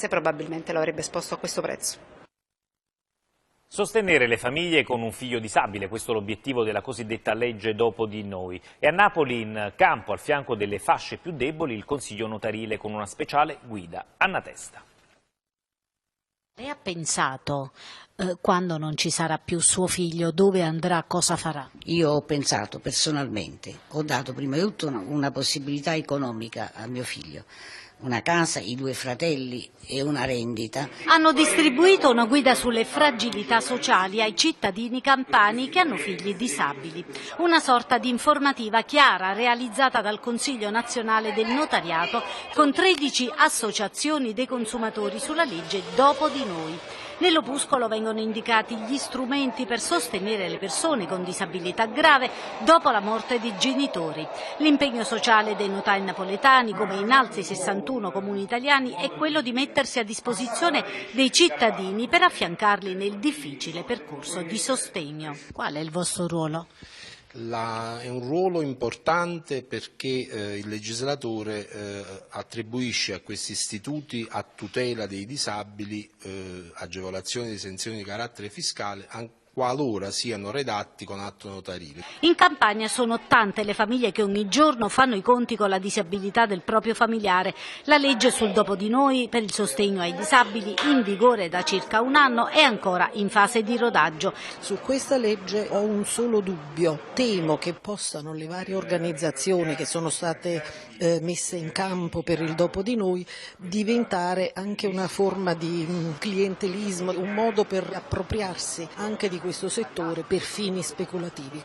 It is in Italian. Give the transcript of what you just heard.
terze probabilmente lo avrebbe esposto a questo prezzo. Sostenere le famiglie con un figlio disabile, questo è l'obiettivo della cosiddetta legge Dopo di noi. E a Napoli, in campo, al fianco delle fasce più deboli, il Consiglio notarile con una speciale guida. Anna Testa. Lei ha pensato, quando non ci sarà più suo figlio, dove andrà, cosa farà? Io ho pensato personalmente, ho dato prima di tutto una possibilità economica a mio figlio, una casa, i 2 fratelli e una rendita. Hanno distribuito una guida sulle fragilità sociali ai cittadini campani che hanno figli disabili. Una sorta di informativa chiara realizzata dal Consiglio nazionale del notariato con 13 associazioni dei consumatori sulla legge Dopo di noi. Nell'opuscolo vengono indicati gli strumenti per sostenere le persone con disabilità grave dopo la morte dei genitori. L'impegno sociale dei notai napoletani, come in altri 61 comuni italiani, è quello di mettersi a disposizione dei cittadini per affiancarli nel difficile percorso di sostegno. Qual è il vostro ruolo? È un ruolo importante perché il legislatore attribuisce a questi istituti a tutela dei disabili agevolazioni ed esenzioni di carattere fiscale qualora siano redatti con atto notarile. In Campania sono tante le famiglie che ogni giorno fanno i conti con la disabilità del proprio familiare. La legge sul Dopo di noi per il sostegno ai disabili, in vigore da circa un anno, è ancora in fase di rodaggio. Su questa legge ho un solo dubbio: temo che possano le varie organizzazioni che sono state messe in campo per il Dopo di noi diventare anche una forma di clientelismo, un modo per appropriarsi anche di questo settore per fini speculativi.